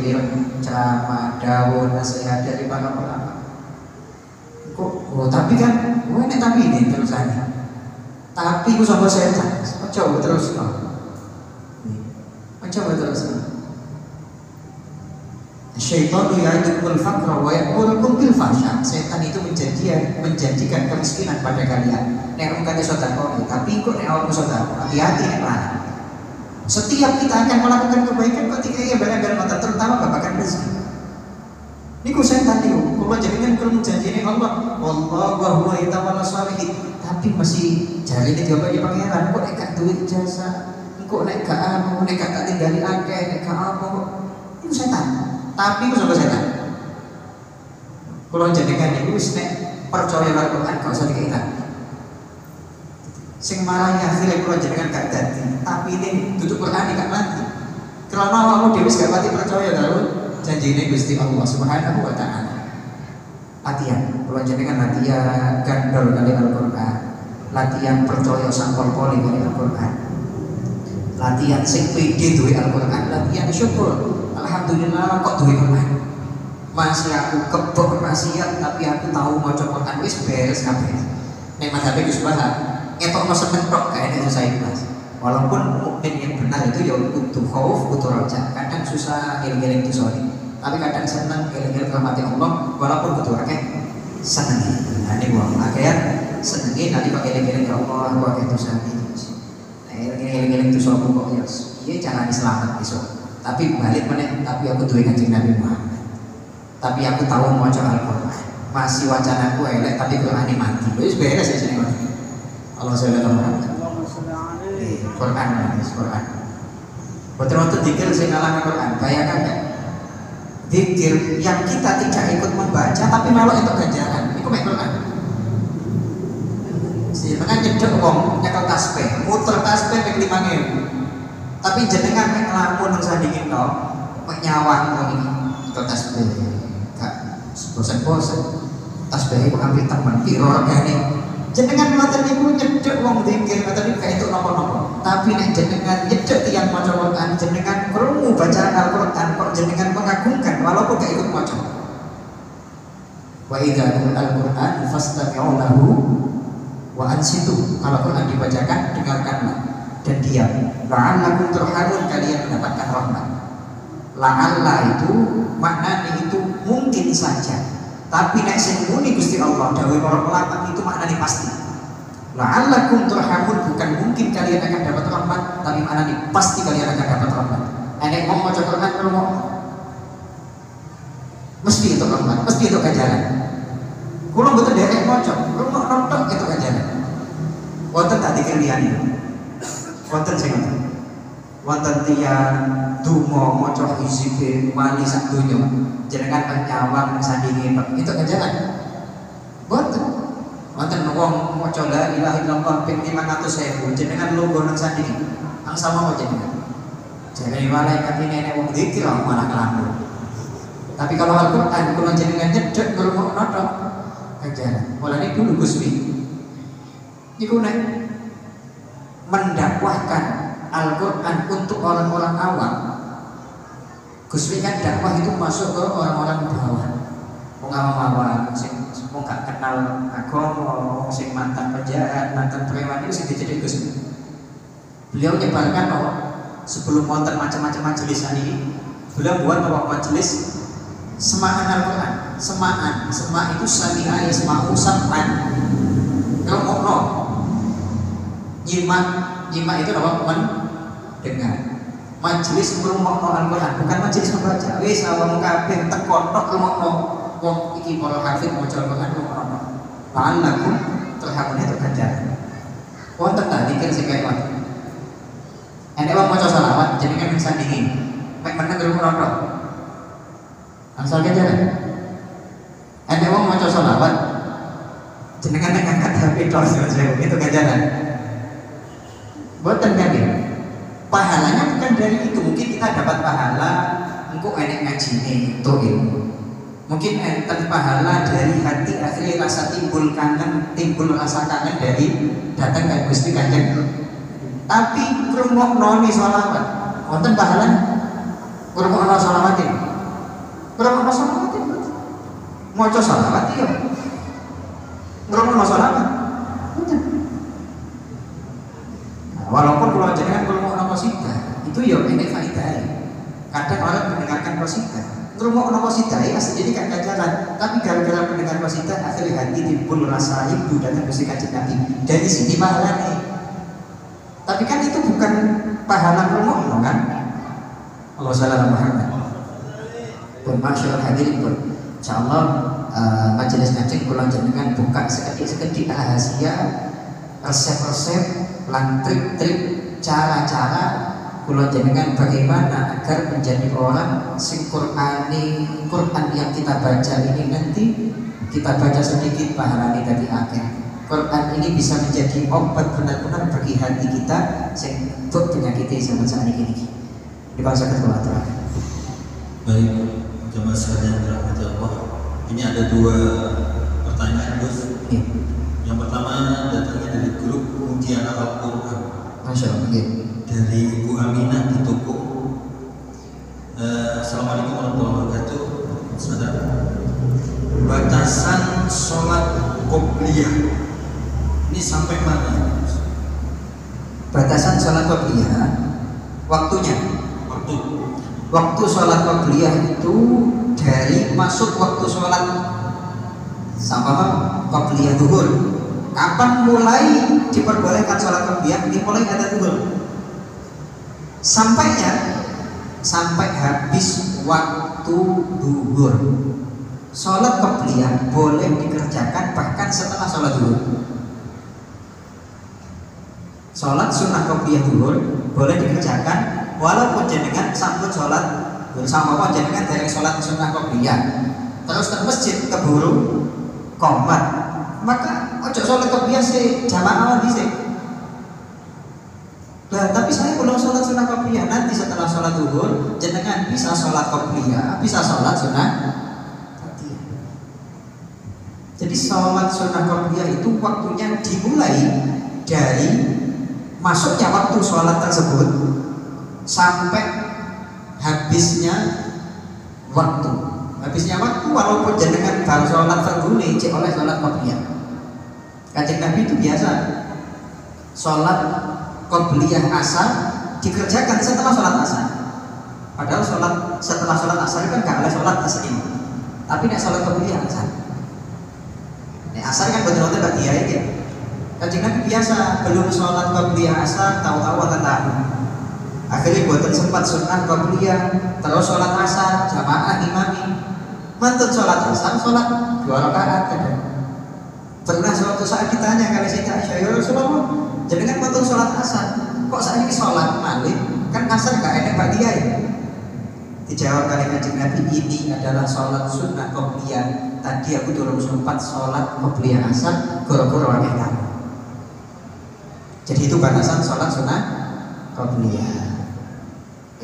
S1: ceramah, dawuh, nasihat dari para ulama. Kok tapi kan enek tapi ini terusannya. Tapi ku sapa setan. Coba terus. Coba terus. Syaitan ya'idukumul faqra wa ya'murukum bil fahsya. Setan itu menjanjikan kemiskinan pada kalian. Nek kamu kata sedekah, tapi kok nek awakmu sedekah, hati-hati nek larang. Setiap kita akan melakukan kebaikan ketika ia benar-benar mata terutama babakan rezeki. Niku setan niku. Kula jenengan krungu janjine Allah, wallahu wa huwa yatawalla shalihin. Tapi masih jari ini diobak di pangeran. Kok nek gak duit jasa, kok nek gak anu, nek gak tinggali akeh, nek gak apa kok. Itu setan. Tapi itu sama setan. Kalau jenengan niku wis nek percaya Al-Qur'an gak usah dikira. Sing marani akhire kula jenengan gak dadi, tapi ini tutup Qur'an gak mati. Karena awakmu dhewe gak pati percaya karo janjine Gusti Allah Subhanahu wa taala. Latihan, kula jenengan latihan gandol kali Al-Qur'an. Latihan percaya sampol poli kali Al-Qur'an. Latihan sing pede duwe Al-Qur'an, latihan syukur. Alhamdulillah kok duwe Qur'an. Masih aku kebok maksiat tapi aku tahu maca Qur'an wis beres kabeh. Nek madhabe Gus Bahar, etokno seneng tok kae nek susah ikhlas. Walaupun mukmin yang benar itu ya kudu khauf, kudu raja. Kadang susah eling-eling dosane. Tapi kadang seneng eling-eling rahmati Allah walaupun kudu akeh seneng. Nah ini wong akeh senenge nanti kok eling-eling ya Allah aku akeh dosane. Nah eling-eling dosaku kok ya iya jangan selamat besok. Tapi balik meneh tapi aku duwe Kanjeng Nabi Muhammad. Tapi aku tahu maca Al-Qur'an. Masih wacanaku elek tapi Qur'ane mati. Wis beres ya jenenge. Allah sallallahu alaihi wasallam. Qur'an. Betul-betul dikir sing ngalang Qur'an. Bayangkan enggak? Zikir yang kita tidak ikut membaca tapi malah itu ganjaran. Iku mek Quran. Jenengan nyedek wong nyekel tasbih, muter tasbih ping 5.000. Tapi jenengan mek lamun nang sandingin to, mek nyawang wong iki nyekel tasbih. Gak bosen-bosen. Tasbih iku hampir temen piro regane. Jenengan ngoten niku nyedek wong zikir ngoten niku gak entuk napa-napa. Tapi nek jenengan nyedek tiyang maca Quran, jenengan krungu bacaan Al-Qur'an kok jenengan mengagungkan walaupun gak ikut maca. Wa idza al-Qur'an fastami'u lahu wa ansitu. Kalau Quran dibacakan dengarkanlah dan diam. La'allakum turhamun, kalian mendapatkan rahmat. La'alla itu maknanya itu mungkin saja. Tapi nek sing muni Gusti Allah dawuh para ulama itu maknanya pasti. La'allakum turhamun, bukan mungkin kalian akan dapat rahmat, tapi maknanya pasti kalian akan dapat rahmat. Nek mau maca Quran kalau mesti itu rahmat, mesti itu ganjaran. Kulo mboten derek maca, kulo nonton itu ganjaran. Wonten tak dikir liyane. Wonten sing ngoten. Wonten tiyang donga maca hizib wali sak donya. Jenengan penyawang sandinge itu ganjaran. Wonten. Wonten wong maca la ilaha illallah ping 500.000 jenengan lungguh nang sandinge. Ang sama wae jenengan. Jadi malaikat ini nenek wong zikir malah kelampur. Tapi kalau Al-Qur'an kula jenengan nyedhek ngrungokno tok ganjaran. Mulane dulu Gus Wi. Niku nek mendakwahkan Al-Qur'an untuk orang-orang awam. Gus Wi kan dakwah itu masuk ke orang-orang bawah. Wong awam-awam sing gak kenal agama, sing mantan penjahat, mantan preman itu sing dicedik Gus Wi. Beliau nyebarkan bahwa sebelum wonten macam-macam majelis ini, beliau buat bahwa majelis semaan Al-Qur'an. Semaan itu sami'a yasma'u sam'an. Ngrungokno. Nyimak itu apa? Mendengar. Majelis ngrungokno Al-Qur'an, bukan majelis membaca. Wis awakmu kabeh teko tok ngrungokno. Wong iki para hafid maca Al-Qur'an ngrungokno. La'allakum turhamun itu ganjaran. Wonten ta dikir sing kaya ngoten. Nek wong maca selawat jenengan sandingi. Mek meneng ngrungokno tok. Angsal ganjaran. Nek wong maca selawat Jenengan ngangkat HP tok itu ganjaran. Boten kan ya? Pahalanya bukan dari itu. Mungkin kita dapat pahala engko enek ngajine itu ilmu. Mungkin enten pahala dari hati akhirnya rasa timbul kangen, timbul rasa kangen dari datang ke Gusti Kanjeng. Tapi ngrungokno sholawat, wonten pahala ngrungokno sholawat iki. Ngrungokno sholawat iki. Maca sholawat iki. Ngrungokno sholawat. Wonten. Walaupun kalau jenengan ngrungokno qasidah, itu ya enek faedahe. Kadang orang mendengarkan qasidah ngrungokno qasidah asli jadi kan ganjaran, tapi gara-gara mendengar qasidah akhirnya hati timbul rasa rindu datang Gusti Kanjeng Nabi. Dari sini pahalanya. Tapi kan itu bukan pahala ngrungokno kan? Allah sallallahu Muhammad. Pun masyaallah hadirin pun. Insyaallah majelis ngaji kula jenengan buka sekedik-sekedik rahasia resep-resep lan trik-trik cara-cara kula jenengan bagaimana agar menjadi orang sing Quran yang kita baca ini nanti kita baca sedikit pahalanya tadi akhir. Quran ini bisa menjadi obat benar-benar bagi hati kita sing untuk penyakit zaman saat ini. Dibahasakan kepada Allah.
S3: Baik, jemaah sekalian dirahmati Allah. Ini ada dua pertanyaan, Gus.
S1: Ya.
S3: Yang pertama datangnya dari grup Mutiara Al-Quran.
S1: Masya Allah. Ya.
S3: Dari Ibu Aminah di Toko. Assalamualaikum warahmatullahi wabarakatuh. Saudara, batasan sholat qobliyah ini sampai mana?
S1: Batasan sholat qobliyah waktunya. Waktu sholat qobliyah itu dari masuk waktu sholat sama qobliyah zuhur. Kapan mulai diperbolehkan sholat qobliyah? Dimulai ada zuhur. Sampai habis waktu zuhur. Sholat qobliyah boleh dikerjakan bahkan setelah sholat zuhur. Sholat sunnah qobliyah zuhur boleh dikerjakan walaupun jenengan sambut sholat bersama jenengan dari sholat sunnah qobliyah terus ke masjid keburu qomat, maka ojo sholat qobliyah sih jamaah bisa. Nah, tapi saya belum sholat sunnah qobliyah, nanti setelah sholat zuhur jenengan bisa sholat qobliyah, bisa sholat sunnah. Jadi sholat sunnah qobliyah itu waktunya dimulai dari masuknya waktu sholat tersebut sampai habisnya waktu. Habisnya waktu walaupun jenengan baru sholat fardhu cek oleh sholat qobliyah. Kanjeng Nabi itu biasa sholat qobliyah asar dikerjakan setelah sholat asar. Padahal setelah sholat asar kan gak oleh sholat asar ini. Tapi nek sholat qobliyah asar. Nek asar kan betul-betul bagi ya. Kanjeng Nabi biasa belum sholat qobliyah asar tahu-tahu akan tahu. Akhirnya buatan sempat sunnah qobliyah terus sholat asar jamaah imami. Mantun sholat asar sholat 2 rakaat kadang. Pernah suatu saat ditanya kali Siti Aisyah, ya Rasulullah, jenengan mantun sholat asar kok saat ini sholat malik kan asar gak enak ba'diyah ya? Dijawab kali Kanjeng Nabi, ini adalah sholat sunnah qobliyah. Tadi aku durung sempat sholat qobliyah asar goro-goro akeh tamu. Jadi itu batasan sholat sunnah qobliyah.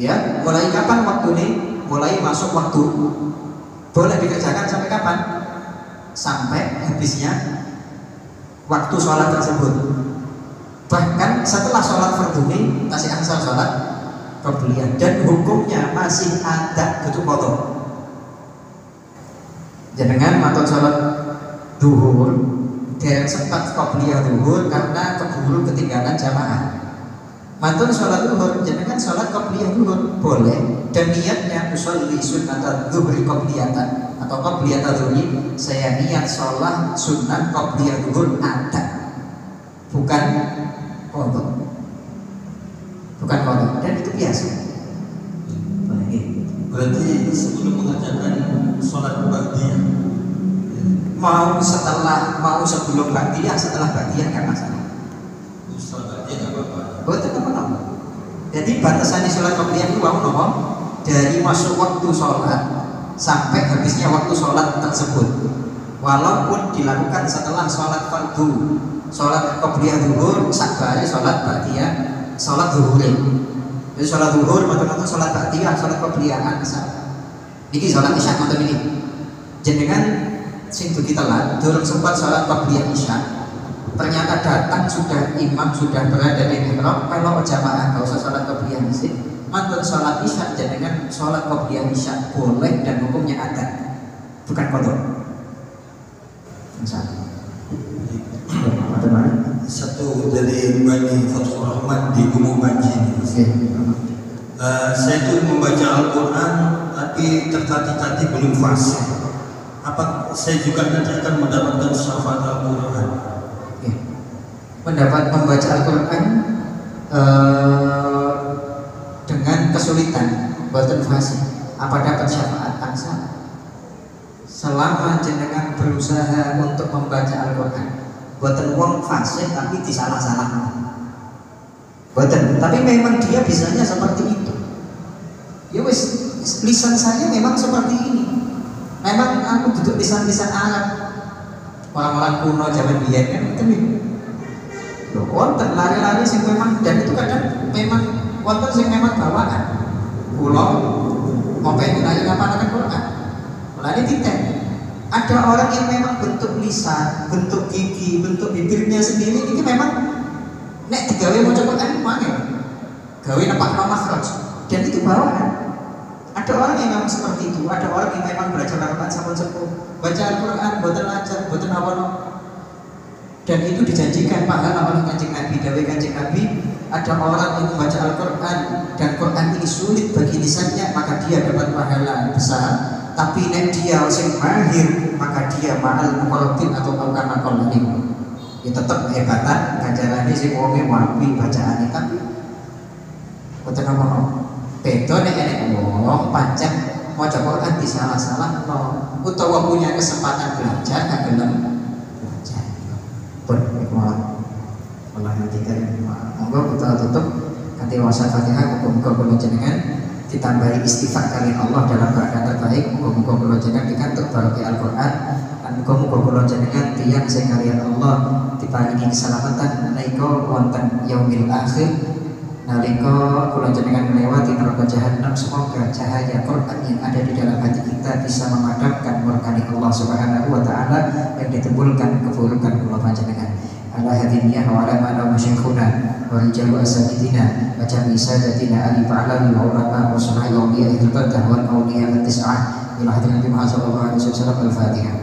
S1: Ya, mulai kapan waktu ini? Mulai masuk waktu. Boleh dikerjakan sampai kapan? Sampai habisnya waktu sholat tersebut. Bahkan setelah sholat fardhu ini tasih angsal sholat qobliyah dan hukumnya masih ada kudu qadha. Jenengan matur sholat zuhur dereng sempat qobliyah zuhur karena keburu ketinggalan jamaah. Mantun sholat zuhur, jenengan sholat qobliyah zuhur boleh dan niatnya usolli sunnat zuhri qobliyatan atau qobliyatan zuhri, saya niat sholat sunnah qobliyah zuhur ada, bukan qadha, dan itu biasa.
S3: Berarti sebelum mengerjakan sholat ba'diyah,
S1: mau sebelum ba'diyah, setelah ba'diyah kan masalah.
S3: sholat ba'diyah nggak apa-apa.
S1: Betul teman-teman. Jadi batasannya sholat qobliyah itu nopo dari masuk waktu sholat sampai habisnya waktu sholat tersebut. walaupun dilakukan setelah sholat fardu, sholat qobliyah zuhur sakbari sholat ba'diyah sholat zuhurin. Jadi sholat zuhur mata-mata sholat ba'diyah sholat qobliyah asal ini sholat isya mata ini jenengan sing dugi telat durung sempat sholat qobliyah isya, ternyata datang sudah imam sudah berada di mihrab, kalau jamaah gak usah sholat qobliyah isya, mantul sholat isya jenengan sholat qobliyah isya boleh dan hukumnya ada, bukan kodok.
S3: Satu dari Bani Fathur Rahman di Gunung Banji. Saya itu membaca Al-Quran tapi tertatih-tatih belum fasih. Apa saya juga nanti akan mendapatkan syafaat Al-Quran?
S1: Mendapat membaca Al-Quran dengan kesulitan buatan fasih, apa dapat syafaat angsa? Selama jenengan berusaha untuk membaca Al-Quran buatan wong fasih tapi disalah-salah buatan, tapi memang dia bisanya seperti itu. Ya wis, lisan saya memang seperti ini, memang aku duduk lisan-lisan Arab orang-orang kuno zaman biyen kan itu nih loh, wonten lari-lari sing memang, dan itu kadang memang wonten sing memang bawaan pulau mau pengen ngapalkan Quran mulai titik. Ada orang yang memang bentuk lisan, bentuk gigi, bentuk bibirnya sendiri ini memang nek digawe maca Quran mangel. Gawe nepakno makhraj dan itu bawaan. Ada orang yang memang seperti itu, ada orang yang memang belajar Al-Quran sampun sepuh, baca Al-Quran boten lancar, boten apa. Dan itu dijanjikan pahala oleh Kanjeng Nabi, dawuh Kanjeng Nabi, ada orang yang membaca Al-Quran dan Quran ini sulit bagi lisannya, maka dia dapat pahala besar. Tapi nek dia sing mahir, maka dia ma'al muqarrabin atau kana qallalim. Ya tetep hebatan ganjarane sing wonge wapi bacaane, tapi boten apa. Beda nek enek wong pancen maca Quran disalah-salah utawa punya kesempatan belajar gak gelem belajar. Pun Allah nantikan monggo kita tutup kanthi waca Fatihah. Muga-muga kula jenengan ditambahi istighfar kali Allah dalam keadaan terbaik. Muga-muga kula jenengan pikantuk barokah Al-Qur'an lan muga-muga kula jenengan tiyang sing kaliyan Allah diparingi keselamatan nalika wonten yaumil akhir, nalika kula jenengan melewati neraka jahanam. Semoga cahaya Quran yang ada di dalam hati kita bisa memadamkan murkani Allah Subhanahu wa taala yang ditembulkan keburukan kula panjenengan. Ala hadiniyah wa ala ma'ala masyikhuna wa rijalu asabidina wa jami sadatina ali ba'lami wa ulama wa sunai awliya ihdibadah wa awliya al-tis'ah ila hadirin Nabi Muhammad sallallahu alaihi wasallam. Al-Fatihah.